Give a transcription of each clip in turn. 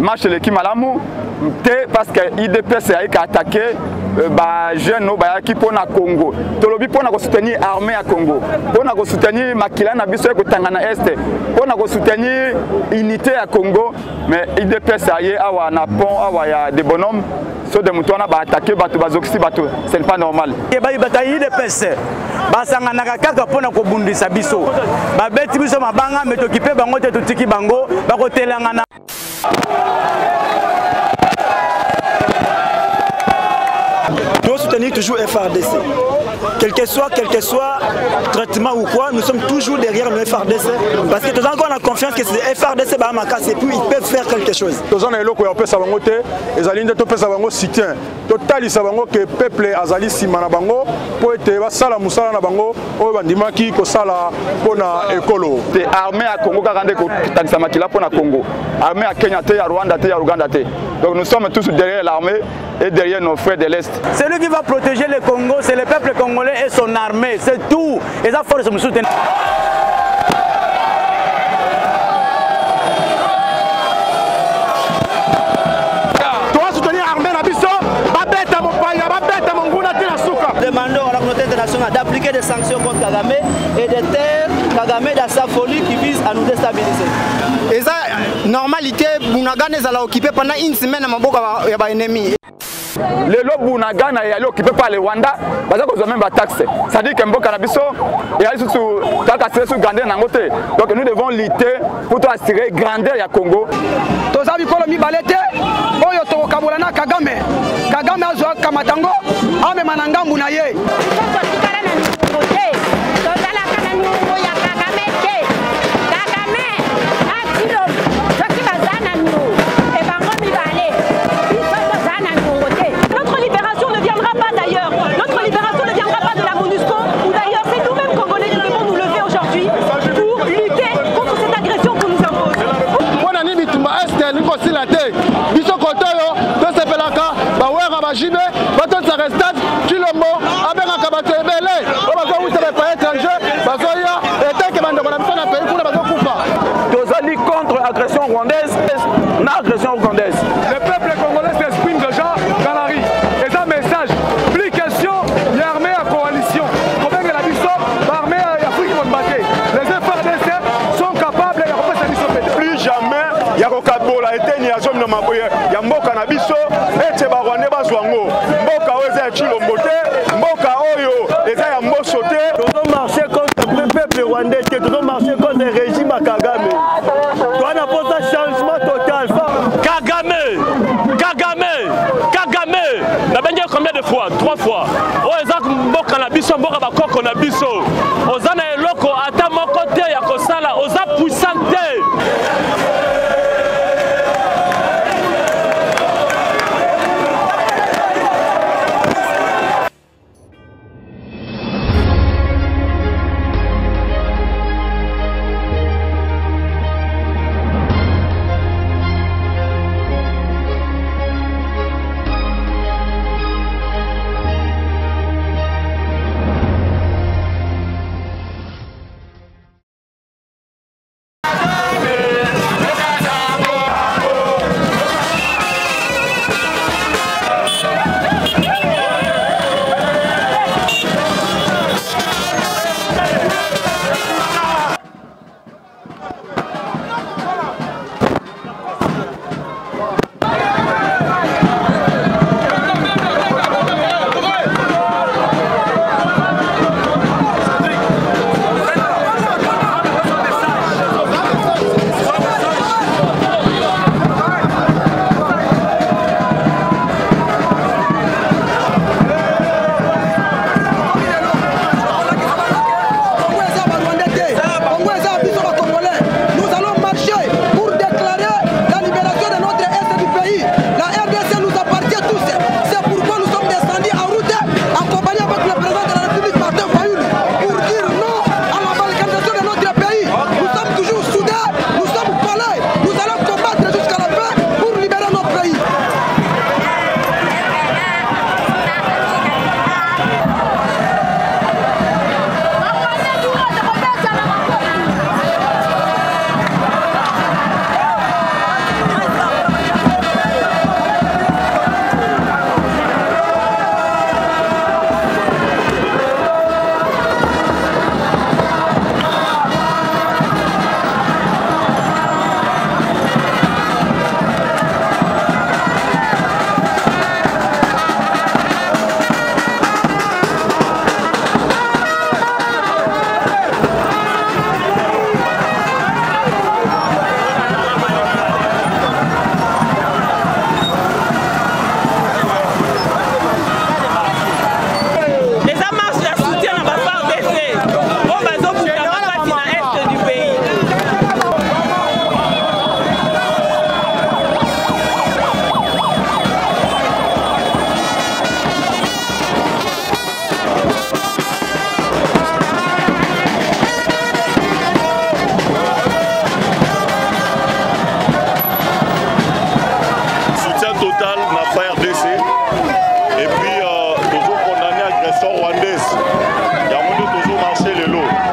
Match l'équipe Malamu, parce que l'IDPS a attaqué les jeunes qui sont au Congo. Tolobi pour soutenir l'armée à Congo, pour soutenir Makila Nabiso et Tangana Est, pour soutenir l'unité à Congo. Mais l'IDPS a un pont, il y a des bonhommes. Ceux de Moutouana va attaquer, ce n'est pas normal. l'IDPS basangana kaka pona ko bundisa biso. Ba beti biso mabanga metokipe bango te tutiki bango bakotelangana. Nous doit soutenir toujours FRDC. Quel que soit traitement ou quoi, nous sommes toujours derrière le FRDC. Parce que tout le temps on a confiance que c'est FRDC et puis ils peuvent faire quelque chose. Tous les gens qui ont fait ça, les alliés ont fait ça, soutien. Total, ils savent que le peuple azali simana bango pour être sala musala na bango o bandima ki ko sala pona ekolo. Te armée à Congo garande ko takisa makila pona Congo. Armée à Kenya te, à Rwanda te, à Ouganda te. Donc nous sommes tous derrière l'armée et derrière nos frères de l'Est. Celui qui va protéger le Congo, c'est le peuple congolais et son armée, c'est tout. Et ça force me soutenir. Demandons à la communauté internationale d'appliquer des sanctions contre Kagame et de taire Kagame dans sa folie qui vise à nous déstabiliser. Et ça, normalité, Bunagana est occupé pendant une semaine à Maboka et l'ennemi. Le lobe Bunagana est occupé par le Rwanda, parce qu'ils ont même pas taxe. Ça dit que Mboka Nabiso est sous grandeur Nangote. Donc nous devons lutter pour assurer grandeur à Congo. Tozabi Kolomi Balete, Oyo Tokabolana Kagame, Kagame Azwa Kamatango, Ame Mananga Munaye. Notre libération ne viendra pas d'ailleurs. Notre libération ne viendra pas de la MONUSCO, ou d'ailleurs c'est nous-mêmes Congolais qui devons nous lever aujourd'hui pour lutter contre cette agression qu'on nous impose. Contre l'agression rwandaise, l'agression rwandaise. Le peuple congolais s'exprime déjà dans la rue. Et ça, message, plus question, il y a armée à coalition. Combien de la mission, l'armée à Afrique qui vont battre. Les FRDC sont capables, il y a pas de plus jamais, il y a Rokabola, il y a Zom Namaboye, il y a Mboka Nabiso, et c'est Barwane Bazwango, Mboka Oze Chilombote, Mboka Oyo, et ça y a Mbosote. Nous devons marcher contre le peuple rwandais, nous devons marcher contre le régime à Kagame. On a posé un changement total. Kagame, n'a pas dit combien de fois? 3 fois. Ozak Mboka na biso, Mboka bakoko na biso. Ozana eloko ata moko te ya kosala, oza puissante. na RDC et puis toujours condamné à l'agression rwandaise. Il y a toujours marché le lot.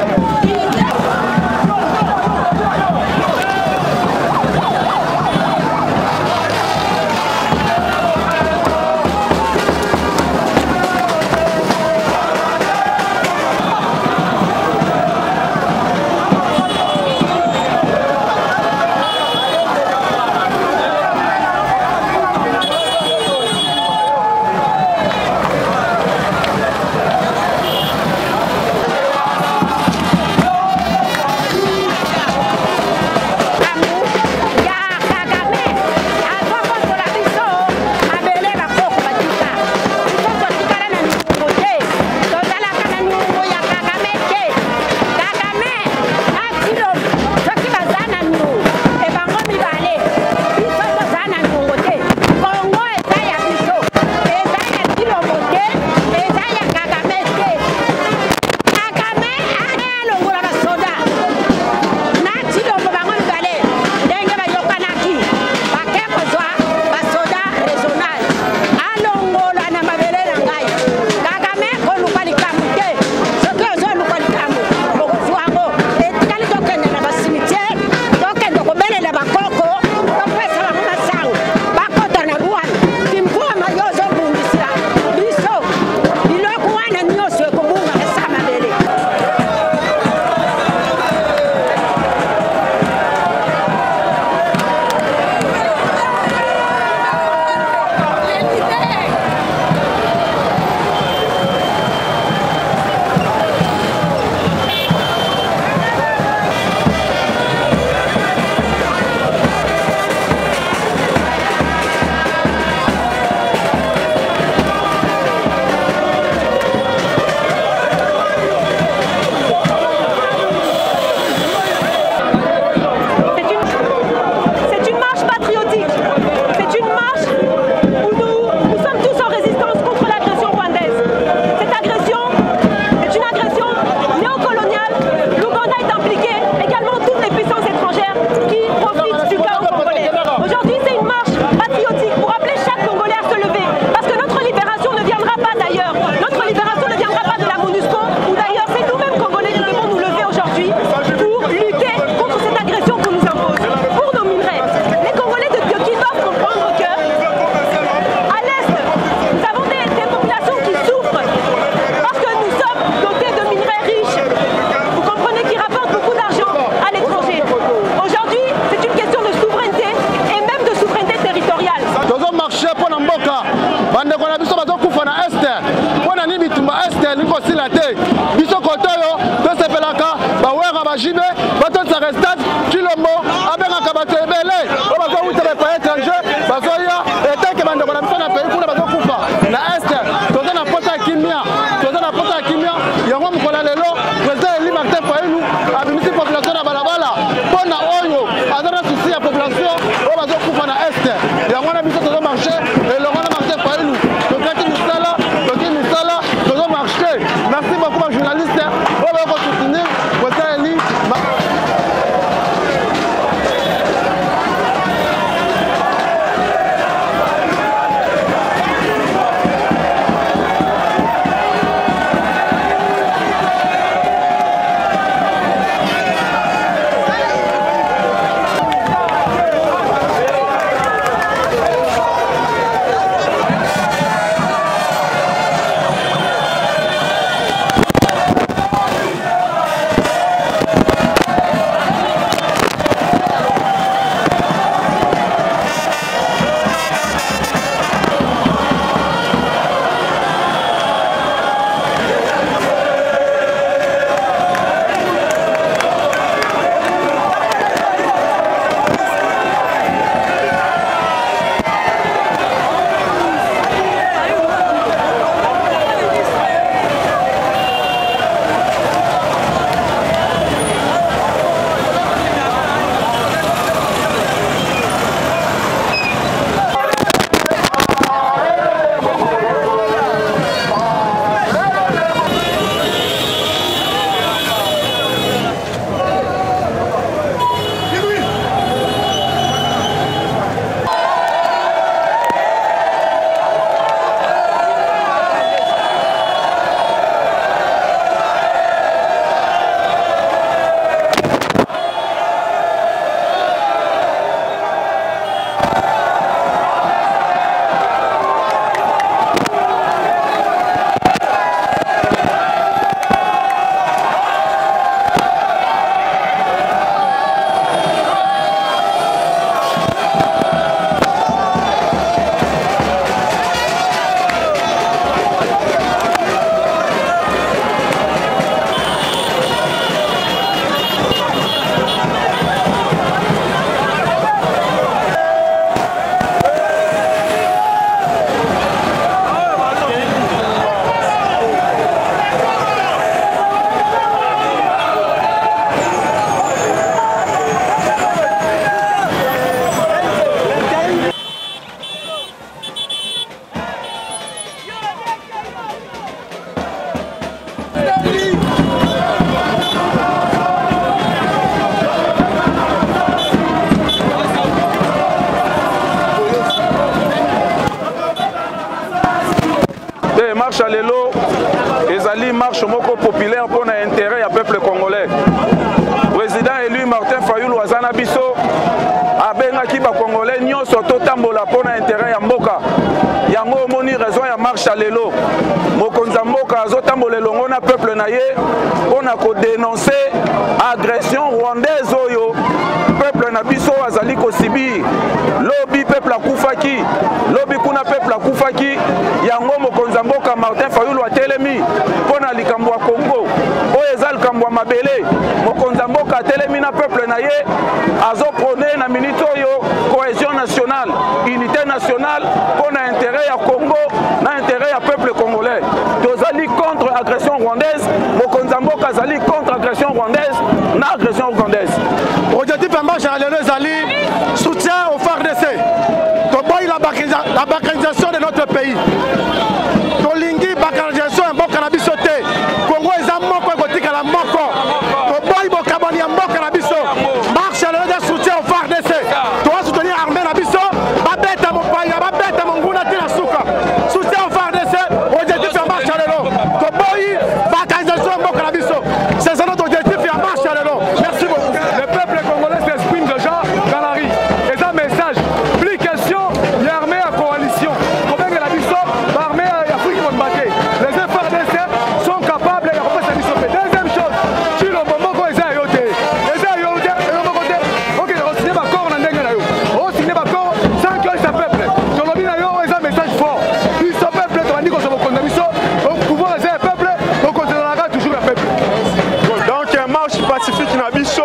population oyo bazokufa na este yango wana biso tozomarche elongo na marche fa elu te marche à lelo ezali marche moko populaire pour l'intérêt du peuple congolais. Président élu Martin Fayulu azana biso abengaki ba congolais nyonso totambola pour l'intérêt ya mboka. Yango moni raison ya marche à lelo. Mokonza mboka azotambola elongo na peuple na ye pona ko dénoncer agression rwandaise oyo peuple na biso azali ko subir. Lobi peuple akufaki, lobi kuna peuple akufaki. Yango mokonza mboka Martin Fayulu atelemi pona likambo ya Congo. Oyo eza likambo ya mabele. Mokonza mboka atelemi na peuple na ye azo prôner na minute oyo cohésion nationale, unité nationale pona intérêt ya Congo, na intérêt ya peuple congolais. Tozali contre agression rwandaise, mokonza mboka azali contre agression rwandaise, na agression rwandaise. Objectif en marche à lelo ezali soutien au FARDC. Toboyi la balkanisation de notre pays. Tolingi balkanisation ya mboka na biso te. Congo eza moko ekotika la moko. Toboyi bokaboni ya mboka na biso. Marche à lelo de soutien au FARDC. Toa soutenir armée na biso. Babeta mopaya, babeta monguna ti na suka. Soutien au FARDC. Objectif en marche à lelo. Toboyi balkanisation ya mboka na biso. C'est ça notre objectif en marche à lelo. Merci beaucoup. Le peuple congolais s'exprime déjà dans la rue. Et ça message. Plus question, il y a armée à coalition. Combien la biso, l'armée Afrique qui vont battre. Les FARDC sont capables de faire cette mission. Deuxième chose, si le moment où ils ont ayoté, ok, on signe pas corps dans le on signe pas corps sans que ça peuple. Sur le binaire, ils ont un message fort. Ils sont peuple, on dit qu'on se reconnaît. Au pouvoir, c'est un peuple, donc on se donnera toujours un peuple. Donc, une marche pacifique na biso,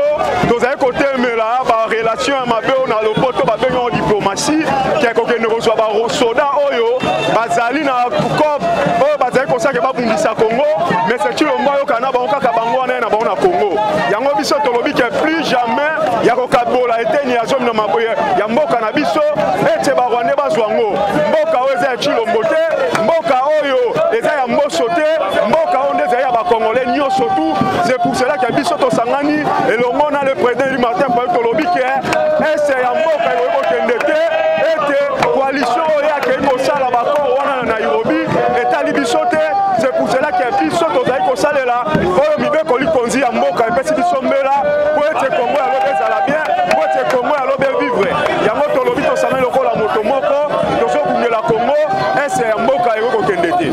nous avons côté la relation à ma on a le poteau en diplomatie, qui est qu'on ne reçoit pas au soda oyo, bazali na comme oh bazali comme ça que va bundisa Congo, mais c'est tu le mois au Canada, on kabango na na Congo. Yango biso tolobi que plus jamais ya ko kabola été ni azom na maboye ya mboka na biso ete ba rwande bazwango. Mboka oyo ti lombote, mboka oyo eza ya mboso te, mboka onde eza ya ba congolais nyonso tout. C'est pour cela que biso to sangani et le monde a le président Martin Fayulu tolobi que c'est ya mboka yo kende te ete coalition ya ke ko sala ba ko wana na Nairobi etali biso te. C'est pour cela que biso to zai ko salela oyo mibeko likonzi ya mboka epesi biso mbela po ete Congo ya lobe ezala bien, po ete Congo ya lobe vivre. Yango tolobi to sangani lokola moto moko to so kungela Congo c'est ya mboka yo kende te.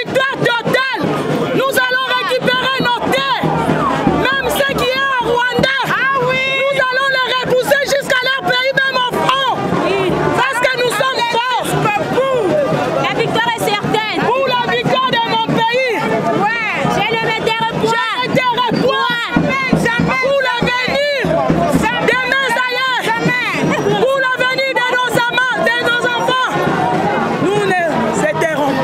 victoire totale. Nous allons récupérer nos terres. Même ceux qui est en Rwanda, nous allons les repousser jusqu'à leur pays, même en France. Parce que nous sommes forts. La victoire est certaine. Pour la victoire de mon pays. Ouais, j'ai le métère point. Pour l'avenir de mes aïeux. Pour l'avenir de nos amants, de nos enfants. Nous ne céderons.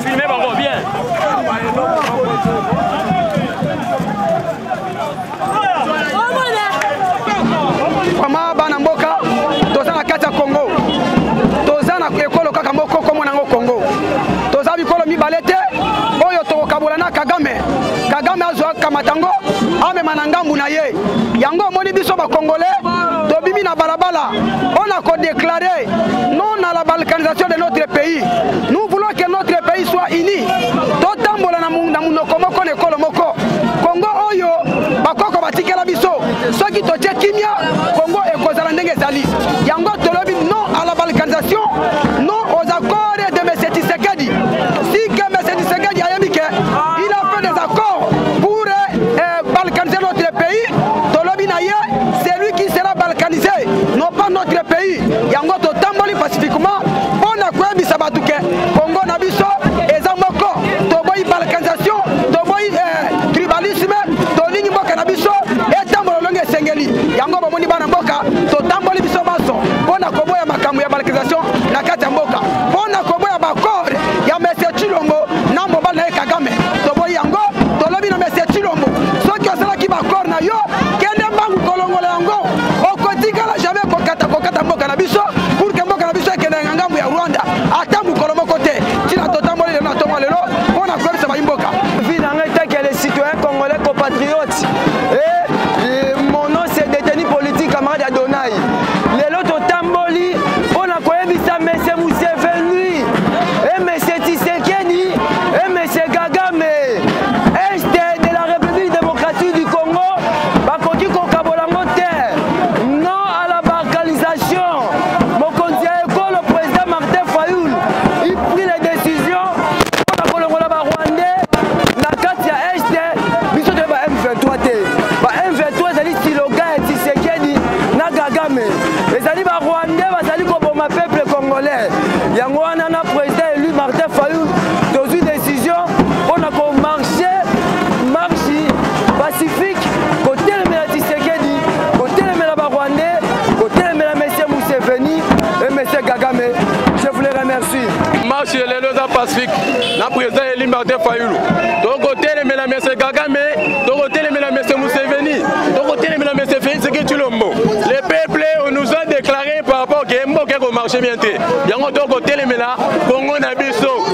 Filmez, bravo, bien. Vraiment bana mboka toza na kati ya Congo toza na ekolo kaka moko komo nango Congo toza bikolo mibale te oyo tokokabola na Kagame azwa kamatango amema na ngambu na ye yango omoni biso bakongolais tobimi na balabala on a déclaré non à la balkanisation de notre pays. Nous voulons que notre pays soit uni totambola na munoko moko na ekolo moko Congo oyo bakoko batikela biso soki totie kimia Congo ekozala ndenge ezali yango tolobi non à la balkanisation, non aux accords de M. Tshisekedi. Si que M. Tshisekedi a dit qu'il a fait des accords pour balkaniser notre pays, tolobi na ye c'est lui qui sera balkanisé, non pas notre pays. Yango totamboli pacifiquement on a quoi bisa batuke Congo na biso eza moko toboyi balkanisation toboyi tribalisme tolingi mboka na biso etambola longe sengeli yango bomoni bana mboka totamboli biso baso mpona koboya makambo ya balkanisation na kati ya mboka mpona koboya bakore ya M. Chilombo na mobali na ye Kagame toboyi yango tolobi na M. Chilombo soki osalaki bakore na yo kende mbangu kolongola yango okotikala jamais kokata mboka na biso pour que mboka na biso ekende na ngambu ya Rwanda ata mokolo moko te tina totamboli lelo na tongo lelo mpona koyebisa bayimboka vie nanga etaki ya les citoyens congolais compatriotes et mon nom c'est détenu politique camarade Adonai lelo totamboli mpona koyebisa M. Museveni et M. Tshisekedi et M. Kagame est de la République démocratique du Congo bakoki kokabolango te non à la balkanisation mokonzi ya ekolo président Martin Fayoul il prit les décisions mpona kolongola barwandais na kati ya este biso te ba M23 te ba M23 ezali slogan ya Tshisekedi na Kagame ezali barwandais bazali koboma peuple congolais yango wana na président élu Martin Fayoul tozwi décision mpona komarche marche pacifique kotelemela Tshisekedi kotelemela barwandais kotelemela M. Museveni et M. Kagame. Je vous les remercie. Marche lelo za Pacifique na président Eli Martin Fayoulou. Donc telemela M. Kagame, donc telemela M. Museveni, donc telemela M. Félix Tshisekedi. Les peuples nous ont déclaré par rapport à Mboka ko marché bien té. Yango donc telemela Congo na biso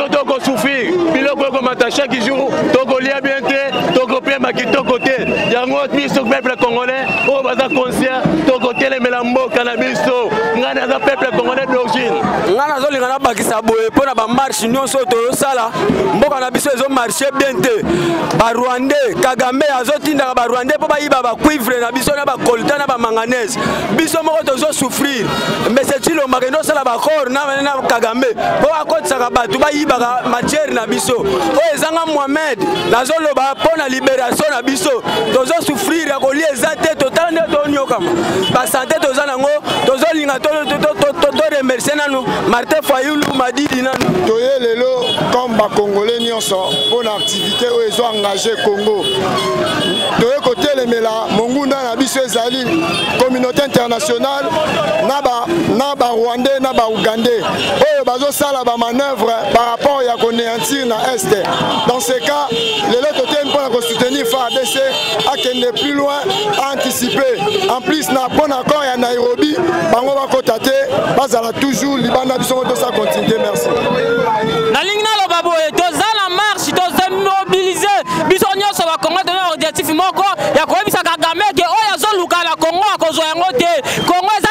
donc souffrir. Biloko ko mata chaque jour, donc lia bien té, donc pema kitoko té. Yango biso peuple congolais, o baza conscient, donc telemela Mboka na biso. Ngana za peuple congolais d'origine. Ngana zo lingana bakisa boye pona ba marche nyonso tozosala mboka na biso ezo marche bien te ba Rwandais Kagame azotinda ba Rwandais po bayiba ba cuivre na biso na ba coltan na ba manganèse biso moko tozo souffrir mais c'est Chilombo makendo sala ba corps na Kagame po akotisa batu bayiba matière na biso o ezanga Mohamed nazoloba pona libération na biso tozo souffrir ya kolia ezate total nde tonyoka ba santé toza nango tozo linga to remercier nanu Martin Fayoulou Madidi nanu toye lelo comme ba congolais nyonso pour activité oyo ezo engagé Congo toye kotelemela mongunda na biso ezali communauté internationale na ba Rwandais na ba Ougandais oyo bazosala ba manœuvre par rapport ya konéantir na est. Dans ce cas lelo tote mpona soutenir FARDC akende plus loin anticiper en plus na bon accord ya Nairobi bango bakota te bazala toujours libanda biso to sa continuer. Merci. Na lingna lo babo toza la marche toza mobiliser biso nyonso ba Congo de objectif moko ya koyebisa Kagame ke oyo azoluka na Congo akozwa yango te Congo eza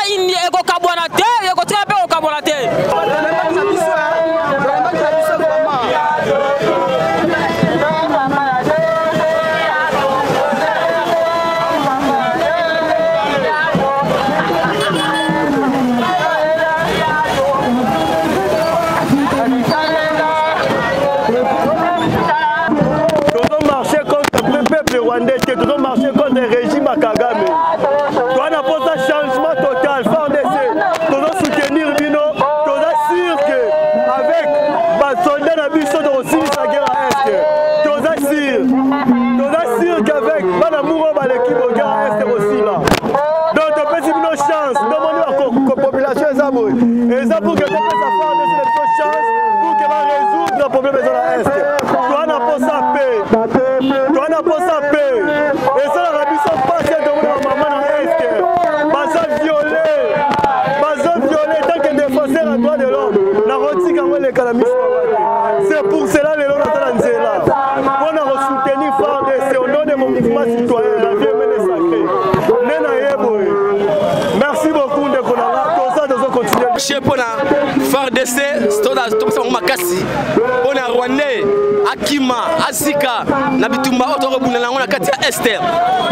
Rwandais, qui ont marché contre le régime à Kagame. On a posé un changement total, FARDC, on a soutenir Bino, on a sûr qu'avec les soldats Nabiso de aussi la guerre à Est, on a sûr qu'avec Manamouro, l'équipe de guerre à Est aussi là. Donc on peut dire une chance, demandez à la population et ça pour que tu puisses faire des chances pour que va résoudre le problème de la Est. Toi n'a pas sa paix. Toi n'a pas sa paix. Et ça la Nabiso passe de maman dans l'Est. Baza violé tant que défenseur à droit de l'homme. La rôti quand les calamis. C'est pour cela que les gens sont là. On a soutenu FARDC au nom de mon mouvement citoyen. La vie est sacrée. Merci beaucoup de Konala. Chez Pona, FARDC, Stoda Makasi, Pona Rwandais, Akima, Asika, Nabitumba, Otorobuna, on a Katia Esther.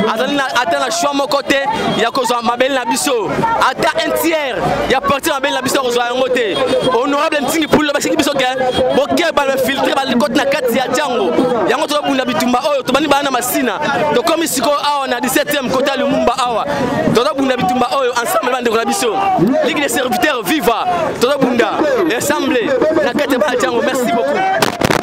Attends la choix mon côté, il y a cause ma belle Nabiso. Attends un tiers, il y a parti ma belle Nabiso aux côté. Honorable Ntini pour le Basique Biso, Boké va le filtrer, va le côté na Katia Django. Il y a un autre Nabitumba, Tobani Bana Massina. Donc comme ici, on a 17e côté Lumumba Awa. Toda Nabitumba, ensemble de Nabiso. Ligue des serviteurs viva, Toda Bunda, l'Assemblée, la Katia Django. Merci beaucoup.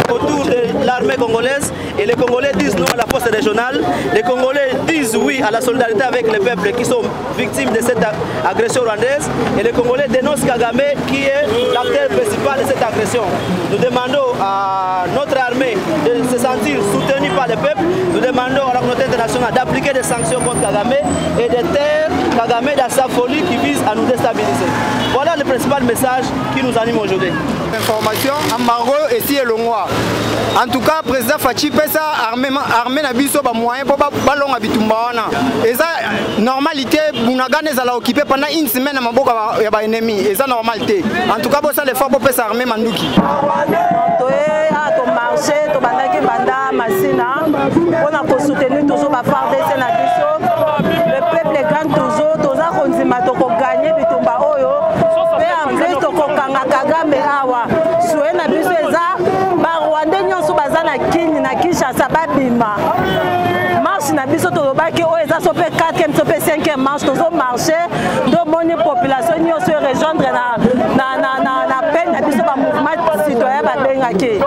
Autour de l'armée congolaise et les Congolais disent non à la force régionale, les Congolais disent oui à la solidarité avec les peuples qui sont victimes de cette agression rwandaise et les Congolais dénoncent Kagame qui est l'acteur principal de cette agression. Nous demandons à notre armée de se sentir soutenue par les peuples, nous demandons à la communauté internationale d'appliquer des sanctions contre Kagame et de taire Kagame dans sa folie qui vise à nous déstabiliser. Voilà le principal message qui nous anime aujourd'hui. Information en Maro et si Elongwa. En tout cas, le président Fachi pesa armée na biso ba moyen pour ballon à Bitumba wana. Et ça normalité bunagane za la occupé pendant une semaine à maboka ya ba ennemi. Et ça normalité. En tout cas, ça les forces pour pesa armée manduki. Marché, to bandaki banda masina, on a soutenu toujours ba FARDC na biso. Le peuple gagne toujours, toza konzima to ko gagner Bitumba oyo. Mais en plus to ko kanga Kagame awa. Soué na biso eza ba Rwandais nyonso baza na Kini na Kinshasa babima. Marche na biso to lobaki oyo eza so pe 4e so pe 5e marche tozo marcher do moni population nyonso rejoindre na peine na biso ba mouvement citoyen ba bengaki.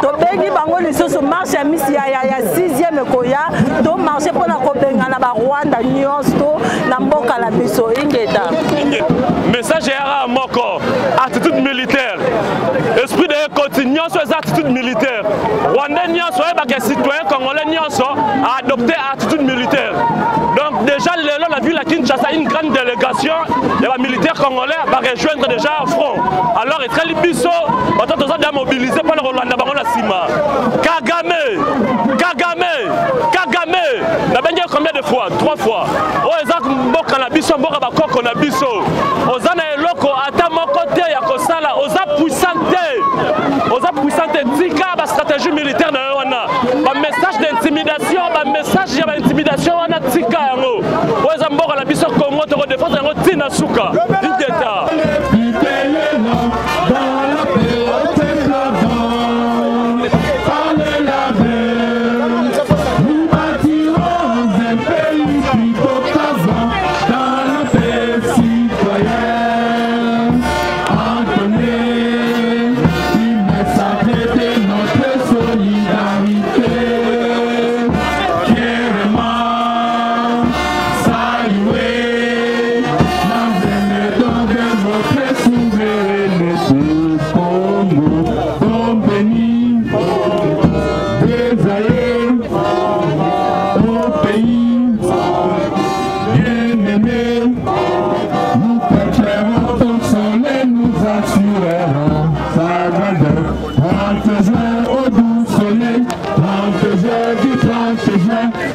To bengi bango lisusu marche ya misi ya 6e koya to marcher pona ko benga na ba Rwanda nyonso na mboka la biso ingeta. Message à Moko, attitude militaire. Esprit de continuation sur attitude militaire. Rwandais nyonso et les citoyens congolais nyonso a adopté attitude militaire. Donc déjà on a vu la Kinshasa une grande délégation de la militaire congolais va rejoindre déjà à front. Alors et très libiso, autant tous a mobilisé par le Rwanda Barola Sima. Kagame, n'a pas dit combien de fois? 3 fois. Oh ezak mboka na biso mboka bakoko na biso. Ozana eloko ata moko te ya kosala, oza puissante tika ba stratégie militaire na wana. Ba message d'intimidation, ba message ya intimidation wana tika yango. Oza mboka na biso Congo to défendre yango tina suka. Ingeta.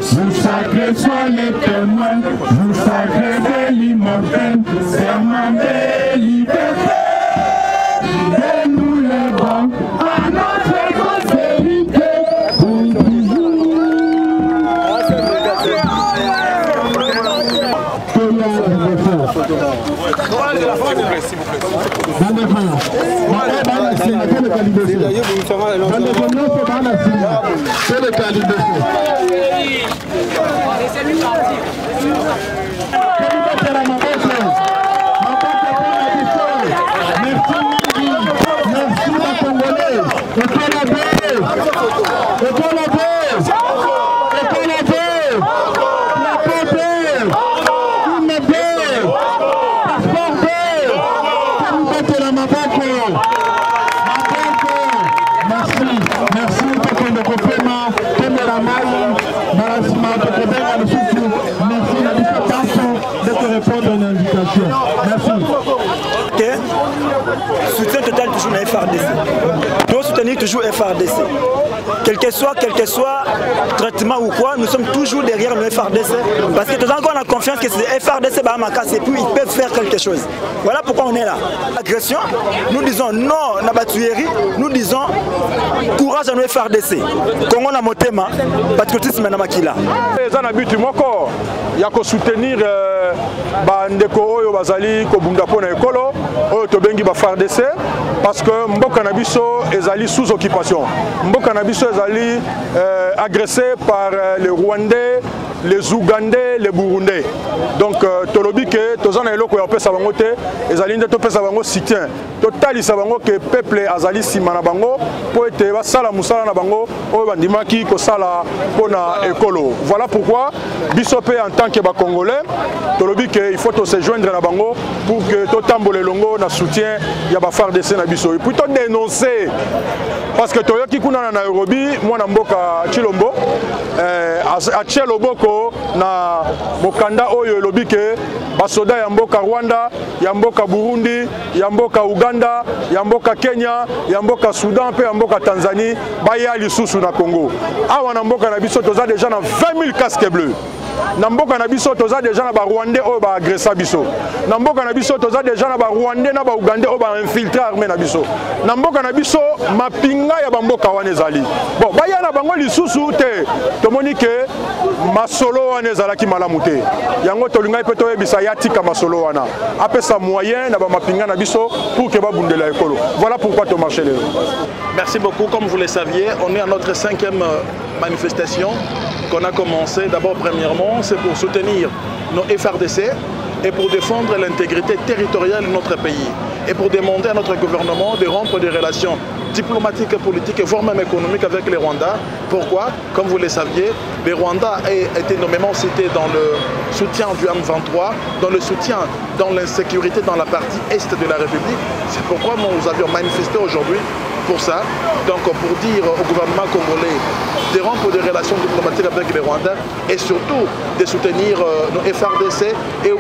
Vous sacrez soient les témoins, vous sacrez de l'immortel, serment de liberté. Donnez-nous les bons à notre prospérité pour toujours. Soutien total toujours dans FRDC. Nous soutenir toujours FRDC. Quel que soit traitement ou quoi, nous sommes toujours derrière le FRDC. Parce que tout le temps on a confiance que c'est FRDC et puis ils peuvent faire quelque chose. Voilà pourquoi on est là. L'agression, nous disons non à la tuerie, nous disons courage à nos FRDC. Congo na motema, patriotisme na makila. Il y a que soutenir bandeko oyo bazali kobunda pona ekolo oyo tobengi ba FARDC parce que mboka na biso ezali sous occupation. Mboka na biso ezali agressé par les Rwandais, les Ougandais, les Burundais. Donc tolobi ke tozana eloko ya pesa bango te ezali nde to pesa bango soutien. Total isabango ke peuple azali sima na bango po ete basala musala na bango oyo bandimaki ko sala pona ekolo. Voilà pourquoi biso pe en tant que ba Congolais tolobi ke il faut se joindre na bango pour que to tambole longo na soutien ya ba FARDC na biso. Et puis to dénoncer parce que toyoki kuna na Nairobi mwana mboka Chilombo a loboko na mokanda oyo elobi ke basoda ya mboka Rwanda, ya mboka Burundi, ya mboka Uganda, ya mboka Kenya, ya mboka Soudan pe ya mboka Tanzanie baya lisusu na Congo. Awa na mboka na biso toza déjà na 20 000 casques bleus. Na mboka na biso toza déjà na ba Rwandais oyo ba agressa biso. Na mboka na biso toza déjà na ba Rwandais na ba Ugandais oyo ba infiltrer armée na biso. Na mboka na biso mapinga ya ba mboka wana ezali. Bon, baya na bango lisusu te. Tomoni ke masolo wana ezalaki malamu te. Yango tolingai pe toyebisa ya tika masolo wana. Apesa moyen na ba mapinga na biso pour que ba bundela ekolo. Voilà pourquoi to marcher les. Merci beaucoup. Comme vous le saviez, on est à notre 5e manifestation qu'on a commencé. D'abord, premièrement, c'est pour soutenir nos FRDC et pour défendre l'intégrité territoriale de notre pays et pour demander à notre gouvernement de rompre des relations diplomatiques et politiques et voire même économiques avec les Rwandais. Pourquoi? Comme vous le saviez, les Rwandais ont été nommément cités dans le soutien du M23, dans le soutien dans l'insécurité dans la partie est de la République. C'est pourquoi nous avions manifesté aujourd'hui pour ça, donc pour dire au gouvernement congolais de rompre des relations diplomatiques avec les Rwandais et surtout de soutenir nos FRDC et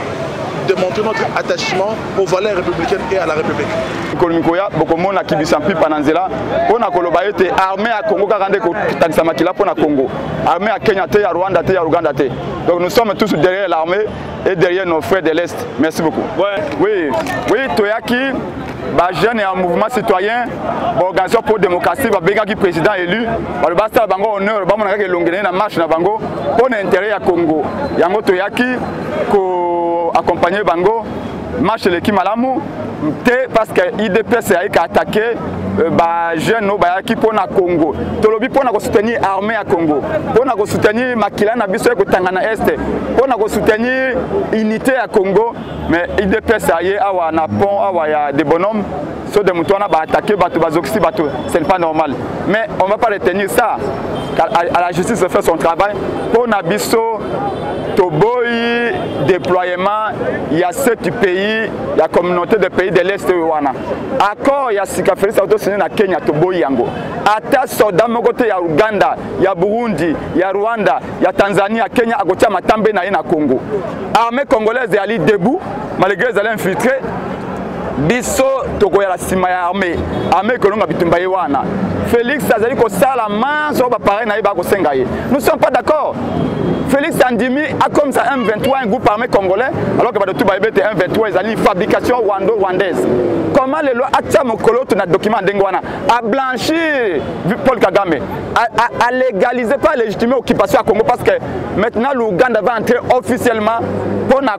de montrer notre attachement aux valeurs républicaines et à la République. Kolmikoya bokomona kibisampi pananzela pona koloba ete armée à Congo karande ko takisa makila pona Congo, armée à Kenya te, à Rwanda te, à Ouganda te. Donc nous sommes tous derrière l'armée et derrière nos frères de l'Est. Merci beaucoup. Ouais. Oui, Toyaki ba jeune et un mouvement citoyen, organisation pour démocratie, ba benga qui président élu, ba le basta bango honneur, ba monaka ke longene na marche na bango pour l'intérêt à Congo. Yango Toyaki ko accompagner bango marche l'équipe malamu parce que IDPS a attaqué les jeunes qui sont au Congo. Tolobi pour soutenir l'armée à Congo, pour soutenir Makila na biso ko Tangana Est, pour soutenir l'unité à Congo, mais IDPS a na pont awa ya des bonhommes so de mutona ba attaquer batu bazoxi batu, c'est pas normal. Mais on va pas retenir ça. À la justice de faire son travail pour na biso Toboyi déploiement, il y a 7 pays, il y a communauté de pays de l'Est wana. Accord il y a Sikafeli auto signé na Kenya Toboyi yango. Ata soda mokote ya Uganda, ya Burundi, ya Rwanda, ya Tanzania, Kenya akotia matambe na na Congo. Armée congolaise est debout malgré les infiltrés. Biso tokoya la sima ya armée kolonga bitumba wana. Félix azali ko sala manso ba paré na ba ko sengaye. Nous ne sommes pas d'accord. Félix Andimi a comme ça M23 un groupe armé congolais alors que tout baibete M23 ils allaient fabrication rwandaise. Comment les lois atia mokolo to na document ndengwana a blanchir Paul Kagame a légaliser pas légitimer occupation à Congo parce que maintenant l'Ouganda va entrer officiellement pour na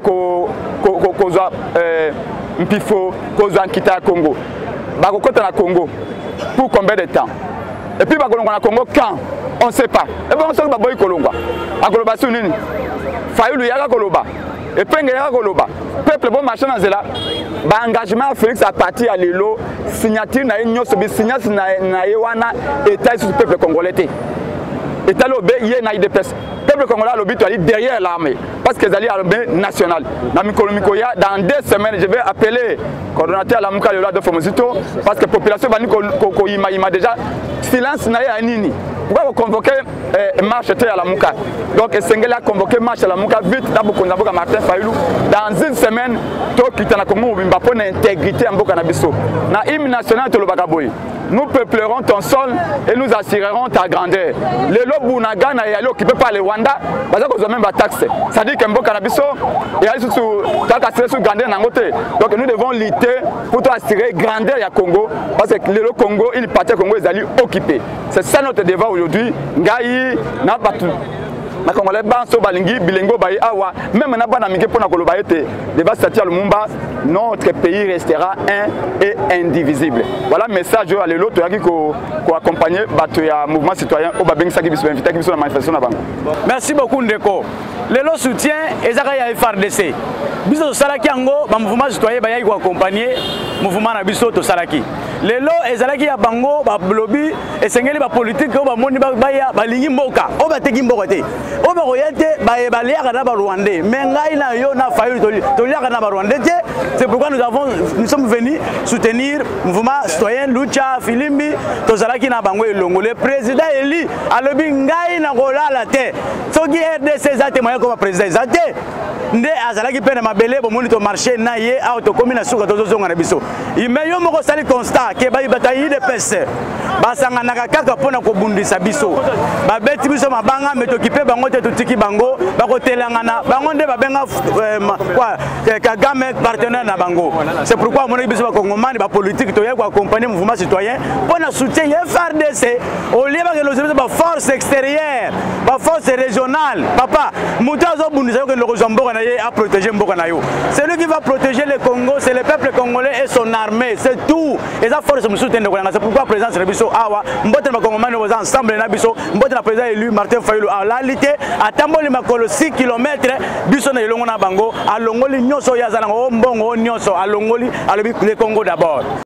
mpifo kozwa nkita ya Congo bakokota na Congo pour combien de temps et puis bakolongwa na Congo quand on sait pas et bon soki baboyi kolongwa akoloba su nini Fayulu yaka koloba epenge yaka koloba peuple bon marché na zela ba engagement Félix à partir à lelo signature na nyonso bi signature na yewana état sur peuple congolais té état lobé yé na IDPS peuple congolais lobi to ali derrière l'armée parce que zali armée nationale na mikolomiko ya dans 2 semaines je vais appeler coordonnateur la muka lelo de Fomosito parce que population bani ko ima déjà silence na ya nini pourquoi convoquer marche à la muka donc Esengeli a convoqué marche à la muka vite na bokonza boka Martin Fayulu dans 1 semaine to kitana Congo bimba pour intégrité mboka na biso na hymne national to lobaka boy. Nous peuplerons ton sol et nous assurerons ta grandeur. Les lobunaga na yalo occupé par les Rwanda, parce que vous même pas taxe. Ça dit que mboka na biso et ali sous assurer sous grandeur na ngote. Donc nous devons lutter pour assurer grandeur ya Congo parce que le Congo, une partie Congo est allé occupé. C'est ça notre débat aujourd'hui. Ngai na batu na Congolais banso balingi bilingo bayi awa même na bana mike pona koloba ete débat Satia Lumumba notre pays restera un et indivisible. Voilà message à l'élo to yaki ko accompagner bato ya mouvement citoyen au babeng saki biso invité ki biso na manifestation na bango. Merci beaucoup Ndeko. L'élo soutien ezaka ya FRDC. Biso salaki yango ba mouvement citoyen ba yaki ko accompagner mouvement na biso to salaki. Lelo ezalaki ya bango ba lobby esengeli ba politique ko ba moni ba ya balingi mboka o ba teki mboka te o ba royete ba liaka na ba Rwandais mais ngai na yo na Fayulu to liaka na ba Rwandais te. C'est pourquoi nous sommes venus soutenir mouvement citoyen Lucha Filimbi to zalaki na bango elongo le président Eli alobi ngai na kolala te soki RDC za te moya ko ba président za te nde azalaki pene mabele bo moni to marché na ye auto commune suka to zonga na biso imeyo moko sali constat ke ba batayi de pese basanga na kaka pona ko bundisa biso ba beti biso mabanga meto kipe bango te tutiki bango ba ko telangana bango nde ba benga quoi Kagame partenaire na bango. C'est pourquoi mon biso ba kongomani ba politique to yeko accompagner mouvement citoyen pona soutien FRDC au lieu ba force extérieure ba force régionale papa mutazo bundisa ko le Rwanda à protéger Mbokanayo. C'est lui qui va protéger le Congo, c'est le peuple congolais et son armée, c'est tout. Et ça force me soutient. C'est pourquoi le président Serebiso Awa, Mbote na Congomani ensemble na biso, Mbote na président élu Martin Fayulu a l'alité à Tamboli makolo 6 km biso na elongo na bango, a longoli nyonso ya zanango mbongo nyonso a longoli a le Congo d'abord.